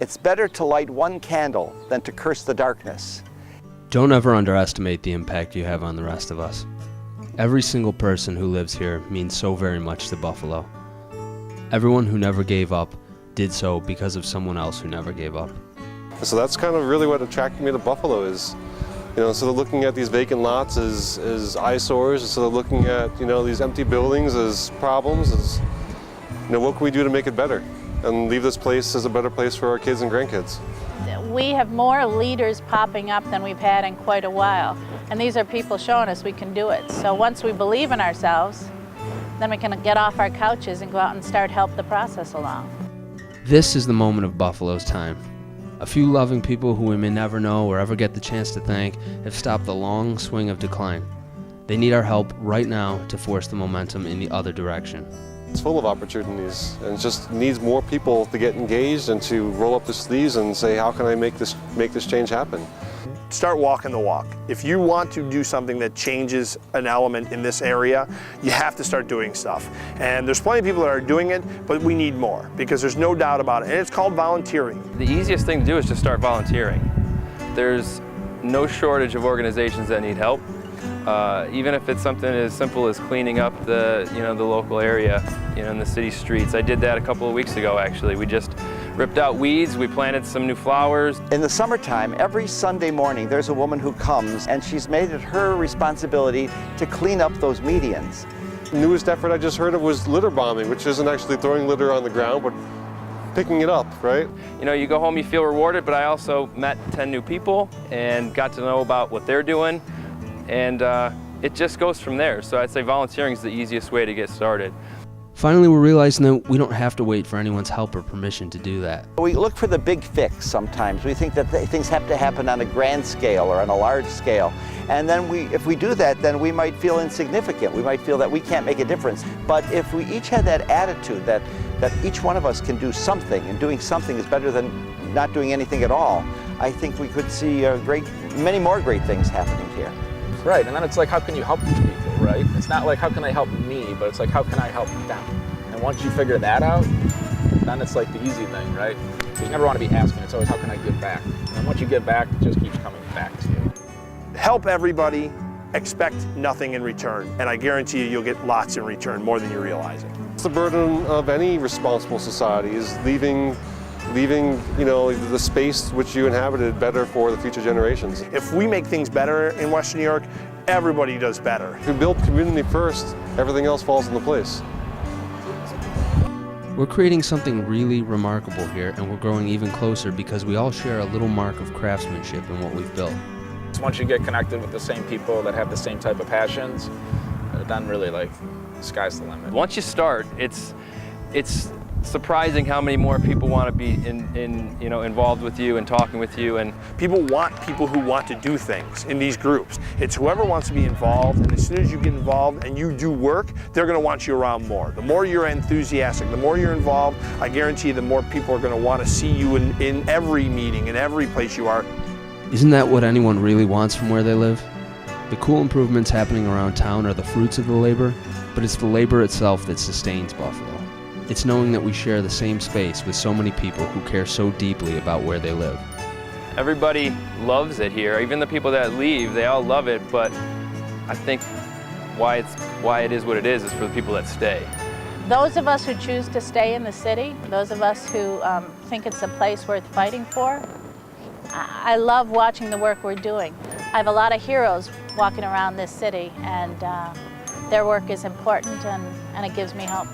It's better to light one candle than to curse the darkness. Don't ever underestimate the impact you have on the rest of us. Every single person who lives here means so very much to Buffalo. Everyone who never gave up did so because of someone else who never gave up. So that's kind of really what attracted me to Buffalo is, instead of looking at these vacant lots as eyesores, instead of looking at, these empty buildings as problems, what can we do to make it better and leave this place as a better place for our kids and grandkids? We have more leaders popping up than we've had in quite a while. And these are people showing us we can do it. So once we believe in ourselves, then we can get off our couches and go out and start help the process along. This is the moment of Buffalo's time. A few loving people who we may never know or ever get the chance to thank have stopped the long swing of decline. They need our help right now to force the momentum in the other direction. It's full of opportunities, and it just needs more people to get engaged and to roll up their sleeves and say, how can I make this change happen? Start walking the walk. If you want to do something that changes an element in this area, you have to start doing stuff. And there's plenty of people that are doing it, but we need more because there's no doubt about it. And it's called volunteering. The easiest thing to do is just start volunteering. There's no shortage of organizations that need help. Even if it's something as simple as cleaning up the local area, in the city streets. I did that a couple of weeks ago, actually. We just ripped out weeds, we planted some new flowers. In the summertime, every Sunday morning, there's a woman who comes and she's made it her responsibility to clean up those medians. The newest effort I just heard of was litter bombing, which isn't actually throwing litter on the ground, but picking it up, right? You go home, you feel rewarded, but I also met 10 new people and got to know about what they're doing. And it just goes from there. So I'd say volunteering is the easiest way to get started. Finally, we're realizing that we don't have to wait for anyone's help or permission to do that. We look for the big fix sometimes. We think that things have to happen on a grand scale or on a large scale. And then if we do that, then we might feel insignificant. We might feel that we can't make a difference. But if we each had that attitude that each one of us can do something, and doing something is better than not doing anything at all, I think we could see many more great things happening here. Right, and then it's like, how can you help these people, right? It's not like, how can I help me, but it's like, how can I help them? And once you figure that out, then it's like the easy thing, right? Because you never want to be asking, it's always, how can I give back? And once you give back, it just keeps coming back to you. Help everybody, expect nothing in return, and I guarantee you'll get lots in return, more than you're realizing. It's the burden of any responsible society is leaving the space which you inhabited better for the future generations. If we make things better in Western New York, everybody does better. If we build community first, everything else falls into place. We're creating something really remarkable here, and we're growing even closer because we all share a little mark of craftsmanship in what we've built. Once you get connected with the same people that have the same type of passions, then really, the sky's the limit. Once you start, it's surprising how many more people want to be involved with you and talking with you. And people want people who want to do things in these groups. It's whoever wants to be involved, and as soon as you get involved and you do work, they're going to want you around more. The more you're enthusiastic, the more you're involved, I guarantee you the more people are going to want to see you in every meeting, in every place you are. Isn't that what anyone really wants from where they live? The cool improvements happening around town are the fruits of the labor, but it's the labor itself that sustains Buffalo. It's knowing that we share the same space with so many people who care so deeply about where they live. everybody loves it here. Even the people that leave, they all love it, but I think why it is what it is for the people that stay. Those of us who choose to stay in the city, those of us who think it's a place worth fighting for, I love watching the work we're doing. I have a lot of heroes walking around this city, and their work is important, and it gives me hope.